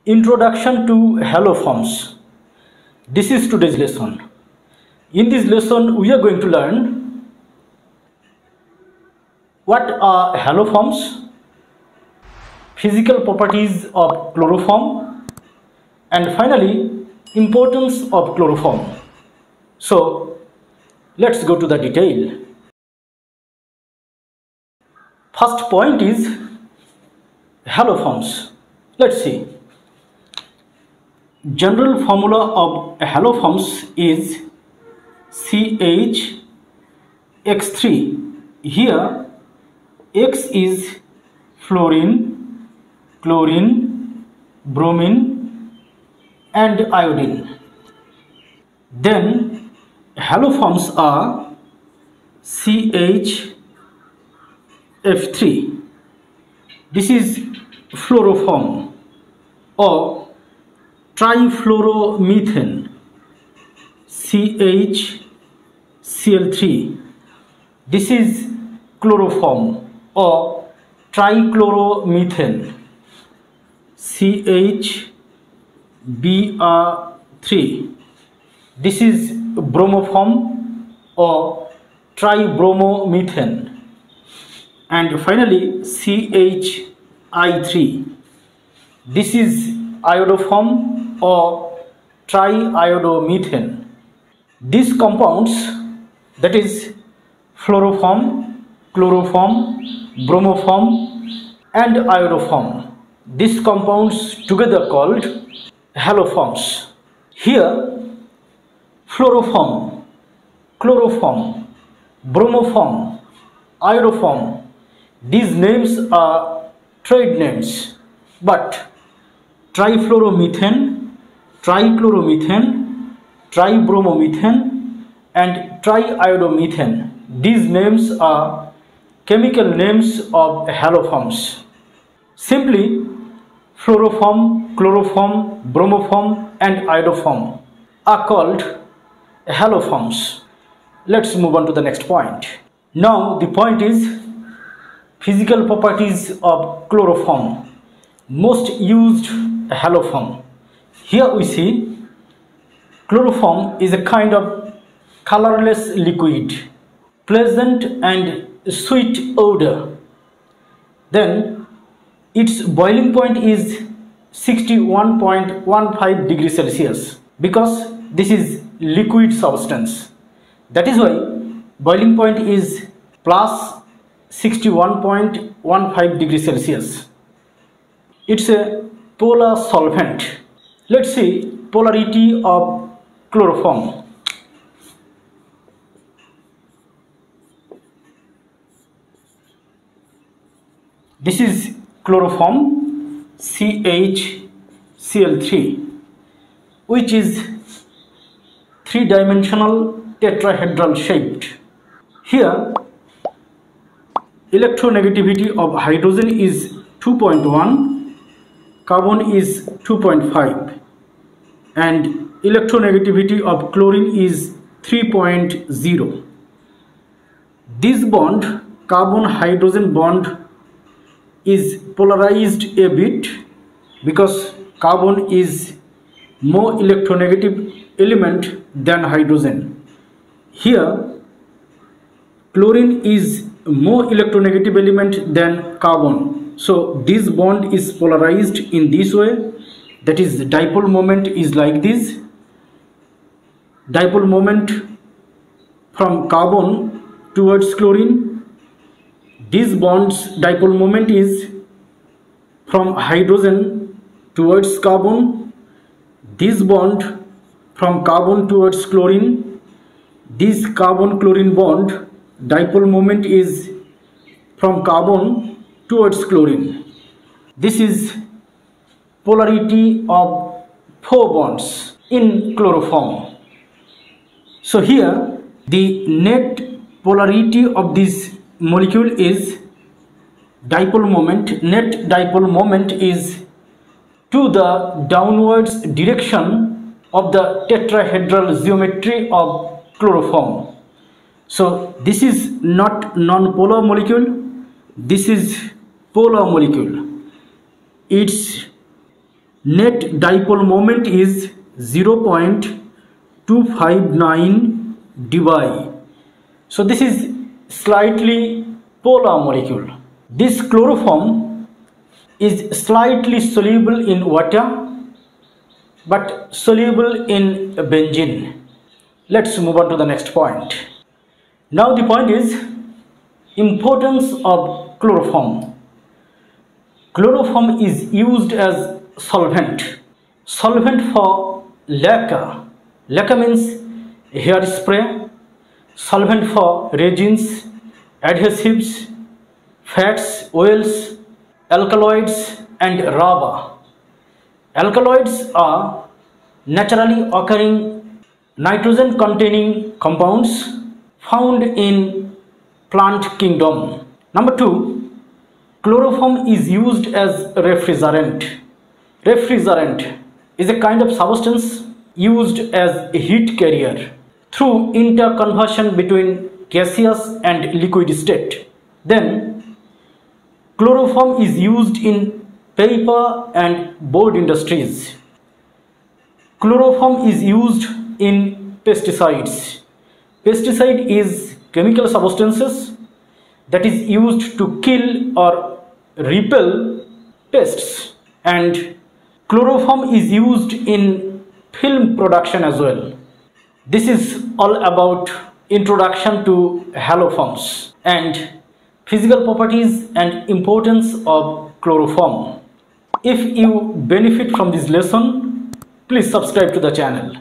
Introduction to Haloforms. This is today's lesson. In this lesson, we are going to learn what are haloforms, physical properties of chloroform, and finally, importance of chloroform. So, let's go to the detail. First point is haloforms. Let's see. General formula of haloforms is CH(X3). Here X is fluorine, chlorine, bromine and iodine. Then haloforms are CH(F3). This is fluoroform or trifluoromethane, CHCl3. This is chloroform or trichloromethane, CHBr3. This is bromoform or tribromomethane. And finally CHI3. This is iodoform or triiodomethane. These compounds, that is fluoroform, chloroform, bromoform and iodoform, these compounds together called haloforms. Here fluoroform, chloroform, bromoform, iodoform, these names are trade names, but trifluoromethane, trichloromethane, tribromomethane and triiodomethane, these names are chemical names of haloforms. Simply fluoroform, chloroform, bromoform and iodoform are called haloforms. Let's move on to the next point. Now the point is physical properties of chloroform, most used haloform. Here we see chloroform is a kind of colorless liquid, pleasant and sweet odor. Then its boiling point is 61.15 degrees Celsius because this is liquid substance. That is why boiling point is plus 61.15 degrees Celsius. It's a polar solvent. Let's see polarity of chloroform. This is chloroform CHCl3, which is three-dimensional tetrahedral shaped. Here electronegativity of hydrogen is 2.1, carbon is 2.5 and electronegativity of chlorine is 3.0. This bond, carbon hydrogen bond, is polarized a bit because carbon is more electronegative element than hydrogen. Here chlorine is more electronegative element than carbon, so this bond is polarized in this way. That is, the dipole moment is like this. Dipole moment from carbon towards chlorine. This bond's dipole moment is from hydrogen towards carbon. This bond from carbon towards chlorine. This carbon-chlorine bond dipole moment is from carbon towards chlorine. This is polarity of 4 bonds in chloroform. So here the net polarity of this molecule is dipole moment. Net dipole moment is to the downwards direction of the tetrahedral geometry of chloroform. So this is not non-polar molecule, this is polar molecule. Its net dipole moment is 0.259 dBi. So this is slightly polar molecule. This chloroform is slightly soluble in water but soluble in benzene. Let's move on to the next point. Now the point is importance of chloroform. Chloroform is used as solvent. Solvent for lacquer. Lacquer means hairspray. Solvent for resins, adhesives, fats, oils, alkaloids and rubber. Alkaloids are naturally occurring nitrogen containing compounds found in plant kingdom. Number 2, chloroform is used as refrigerant. Refrigerant is a kind of substance used as a heat carrier through interconversion between gaseous and liquid state. Then chloroform is used in paper and board industries. Chloroform is used in pesticides. Pesticide is chemical substances that is used to kill or repel pests, and chloroform is used in film production as well. This is all about introduction to haloforms and physical properties and importance of chloroform. If you benefit from this lesson, please subscribe to the channel.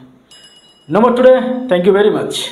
No more today. Thank you very much.